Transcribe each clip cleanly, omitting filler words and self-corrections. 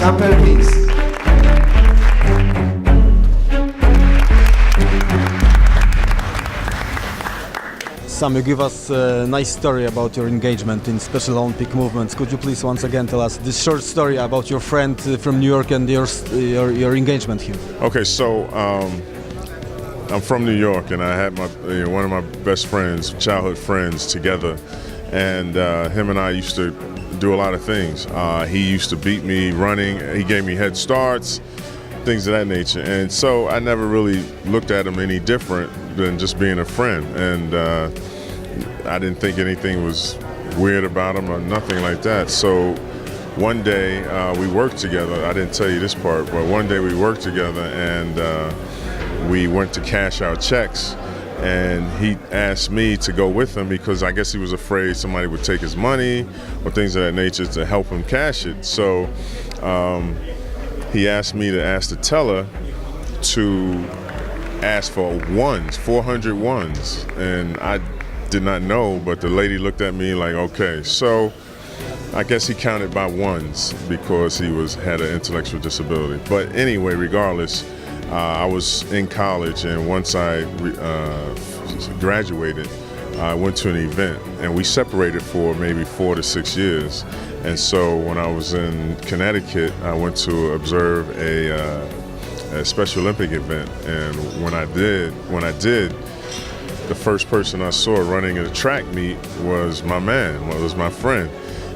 na Perkins. Sam, you give us a nice story about your engagement in Special Olympic movements. Could you please once again tell us this short story about your friend from New York and your engagement here? Okay, so I'm from New York, and I had one of my best friends, childhood friends, together, and him and I used to do a lot of things. He used to beat me running. He gave me head starts, things of that nature, and so I never really looked at him any different than just being a friend, and I didn't think anything was weird about him or nothing like that. So one day we worked together. I didn't tell you this part, but one day we worked together, and we went to cash our checks, and he asked me to go with him because I guess he was afraid somebody would take his money or things of that nature to help him cash it. So he asked me to ask the teller to ask for ones, 400 ones, and I did not know, but the lady looked at me like, okay. So I guess he counted by ones because he had an intellectual disability. But anyway, regardless, I was in college, and once I graduated, I went to an event, and we separated for maybe 4 to 6 years. And so when I was in Connecticut, I went to observe a Special Olympic event, and when I did, the first person I saw running a track meet was my man, was my friend,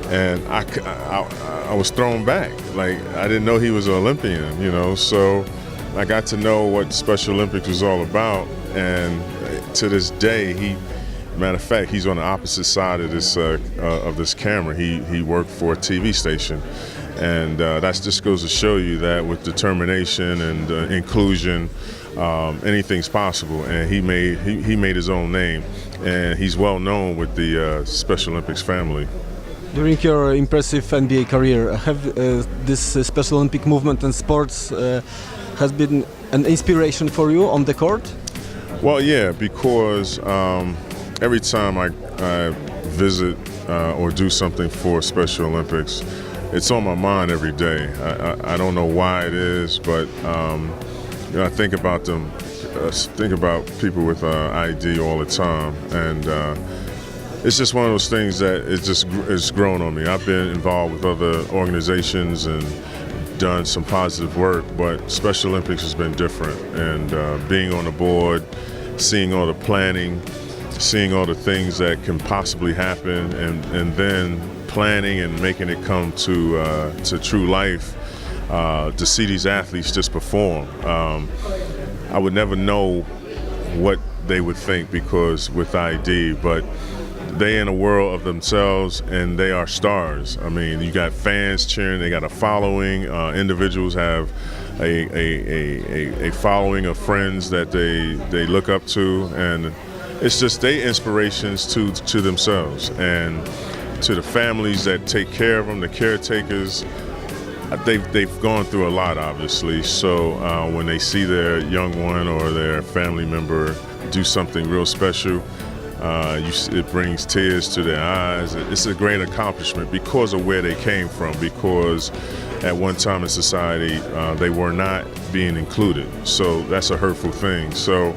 and I was thrown back. Like, I didn't know he was an Olympian, you know. So I got to know what Special Olympics was all about, and to this day, matter of fact, he's on the opposite side of this camera. He worked for a TV station. And that just goes to show you that with determination and inclusion, anything's possible. And he made his own name, and he's well known with the Special Olympics family. During your impressive NBA career, have this Special Olympic movement and sports has been an inspiration for you on the court? Well, yeah, because every time I visit or do something for Special Olympics, it's on my mind every day. I don't know why it is, but I think about them. Think about people with ID all the time, and it's just one of those things that it's grown on me. I've been involved with other organizations and done some positive work, but Special Olympics has been different. And being on the board, seeing all the planning, seeing all the things that can possibly happen, and then planning and making it come to true life, to see these athletes just perform. I would never know what they would think because with ID, but they in a world of themselves, and they are stars. I mean, you got fans cheering, they got a following, individuals have a following of friends that they look up to, and it's just they inspirations to themselves and to the families that take care of them, the caretakers. They've gone through a lot, obviously. So when they see their young one or their family member do something real special, it brings tears to their eyes. It's a great accomplishment because of where they came from, because at one time in society they were not being included. So that's a hurtful thing. So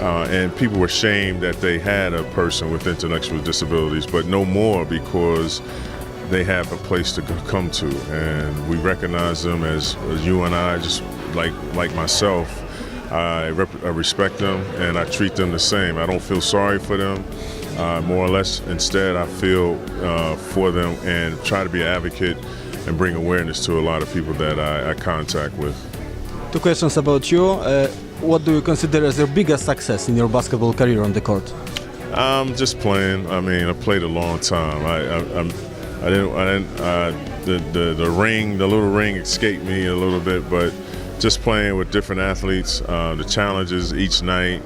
and people were ashamed that they had a person with intellectual disabilities, but no more, because they have a place to come to, and we recognize them as you and I, just like myself. I respect them, and I treat them the same. I don't feel sorry for them, more or less. Instead, I feel for them and try to be an advocate and bring awareness to a lot of people that I contact with. 2 questions about you. What do you consider as your biggest success in your basketball career on the court? Just playing. I mean, I played a long time. The little ring escaped me a little bit, but just playing with different athletes, the challenges each night,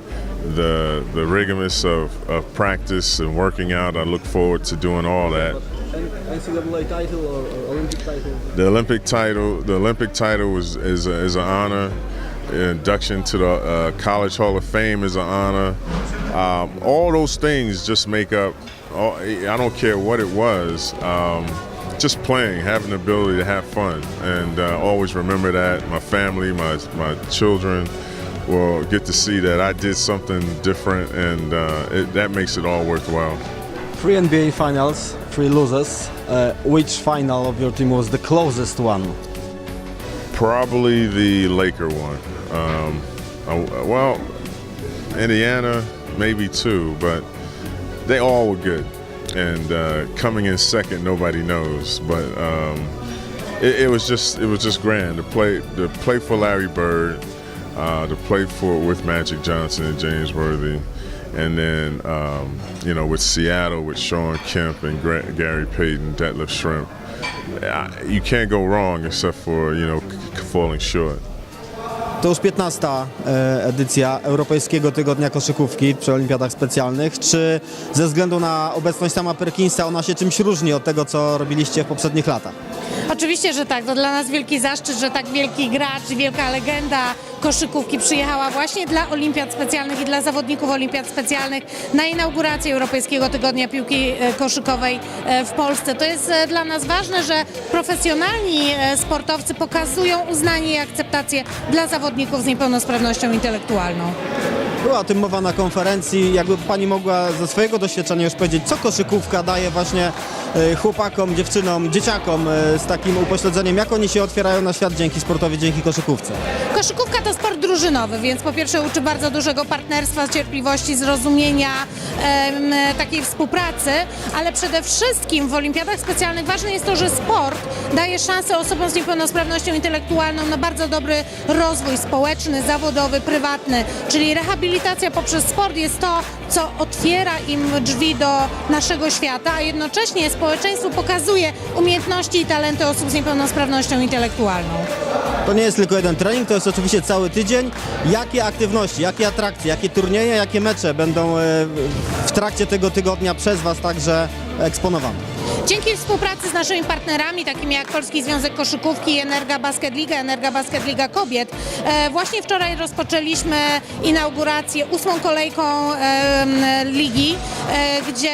the rigorousness of practice and working out. I look forward to doing all that. NCAA title or Olympic title? The Olympic title is an honor. Induction to the College Hall of Fame is an honor. All those things just make up. I don't care what it was. just playing, having the ability to have fun, and always remember that. My family, my children will get to see that I did something different, and that makes it all worthwhile. 3 NBA finals, 3 losers. Which final of your team was the closest one? Probably the Laker one. Well, Indiana, maybe 2, but they all were good. And coming in second, nobody knows. But it was just grand to play for Larry Bird, to play with Magic Johnson and James Worthy, and then with Seattle with Sean Kemp and Gary Payton, Detlef Schrempf. You can't go wrong except for falling short. To już 15. edycja Europejskiego Tygodnia Koszykówki przy Olimpiadach Specjalnych. Czy ze względu na obecność sama Perkinsa ona się czymś różni od tego, co robiliście w poprzednich latach? Oczywiście, że tak. To dla nas wielki zaszczyt, że tak wielki gracz, wielka legenda koszykówki przyjechała właśnie dla Olimpiad Specjalnych i dla zawodników Olimpiad Specjalnych na inaugurację Europejskiego Tygodnia Piłki Koszykowej w Polsce. To jest dla nas ważne, że profesjonalni sportowcy pokazują uznanie i akceptację dla zawodników z niepełnosprawnością intelektualną. Była o tym mowa na konferencji. Jakby Pani mogła ze swojego doświadczenia już powiedzieć, co koszykówka daje właśnie chłopakom, dziewczynom, dzieciakom z takim upośledzeniem, jak oni się otwierają na świat dzięki sportowi, dzięki koszykówce? Koszykówka to sport drużynowy, więc po pierwsze uczy bardzo dużego partnerstwa, cierpliwości, zrozumienia, takiej współpracy, ale przede wszystkim w Olimpiadach Specjalnych ważne jest to, że sport daje szansę osobom z niepełnosprawnością intelektualną na bardzo dobry rozwój społeczny, zawodowy, prywatny, czyli rehabilitacja poprzez sport jest to, co otwiera im drzwi do naszego świata, a jednocześnie społeczeństwu pokazuje umiejętności i talenty osób z niepełnosprawnością intelektualną. To nie jest tylko jeden trening, to jest oczywiście cały tydzień. Jakie aktywności, jakie atrakcje, jakie turnieje, jakie mecze będą w trakcie tego tygodnia przez Was także eksponowane? Dzięki współpracy z naszymi partnerami, takimi jak Polski Związek Koszykówki i Energa Basket Liga Kobiet, właśnie wczoraj rozpoczęliśmy inaugurację 8. kolejką ligi, gdzie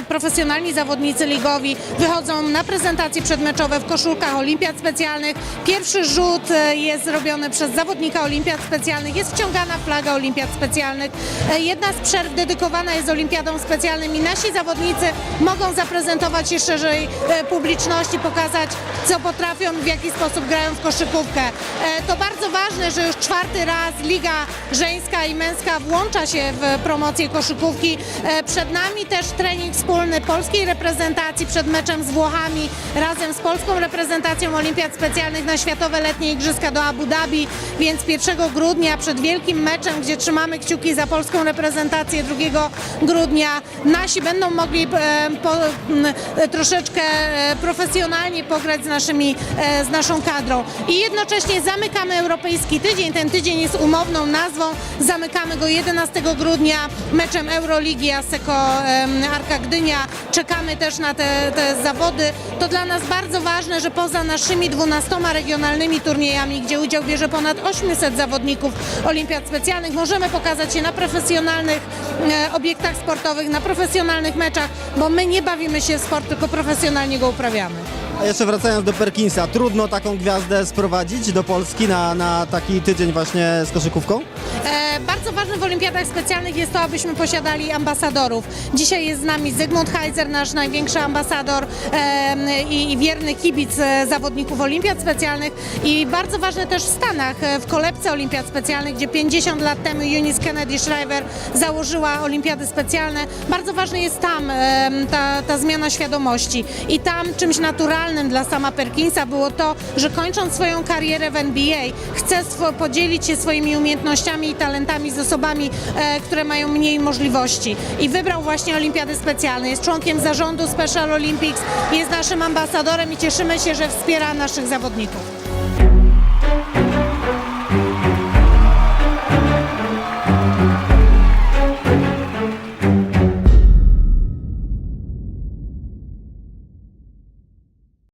profesjonalni zawodnicy ligowi wychodzą na prezentacje przedmeczowe w koszulkach Olimpiad Specjalnych. Pierwszy rzut jest zrobiony przez zawodnika Olimpiad Specjalnych, jest wciągana flaga Olimpiad Specjalnych. Jedna z przerw dedykowana jest Olimpiadom Specjalnym i nasi zawodnicy mogą zaprezentować się szerzej publiczności, pokazać, co potrafią, w jaki sposób grają w koszykówkę. To bardzo ważne, że już 4. raz Liga Żeńska i Męska włącza się w promocję koszykówki. Przed nami też trening wspólny polskiej reprezentacji przed meczem z Włochami, razem z polską reprezentacją Olimpiad Specjalnych na Światowe Letnie Igrzyska do Abu Dhabi, więc 1 grudnia przed wielkim meczem, gdzie trzymamy kciuki za polską reprezentację 2 grudnia, nasi będą mogli troszeczkę profesjonalnie pograć z naszą kadrą. I jednocześnie zamykamy Europejski Tydzień. Ten tydzień jest umowną nazwą. Zamykamy go 11 grudnia meczem Euroligi Asseco Arka Gdynia. Czekamy też na te zawody. To dla nas bardzo ważne, że poza naszymi 12 regionalnymi turniejami, gdzie udział bierze ponad 800 zawodników Olimpiad Specjalnych, możemy pokazać się na profesjonalnych obiektach sportowych, na profesjonalnych meczach, bo my nie bawimy się w sport, tylko profesjonalnie go uprawiamy. A jeszcze wracając do Perkinsa, trudno taką gwiazdę sprowadzić do Polski na taki tydzień właśnie z koszykówką? Bardzo ważne w Olimpiadach Specjalnych jest to, abyśmy posiadali ambasadorów. Dzisiaj jest z nami Zygmunt Heiser, nasz największy ambasador i wierny kibic zawodników Olimpiad Specjalnych. I bardzo ważne też w Stanach, w kolebce Olimpiad Specjalnych, gdzie 50 lat temu Eunice Kennedy Shriver założyła Olimpiady Specjalne. Bardzo ważne jest tam ta zmiana świadomości. I tam czymś naturalnym dla sama Perkinsa było to, że kończąc swoją karierę w NBA chce podzielić się swoimi umiejętnościami i talentami z osobami, które mają mniej możliwości. I wybrał właśnie Olimpiady Specjalne. Jest członkiem zarządu Special Olympics, jest naszym ambasadorem i cieszymy się, że wspiera naszych zawodników.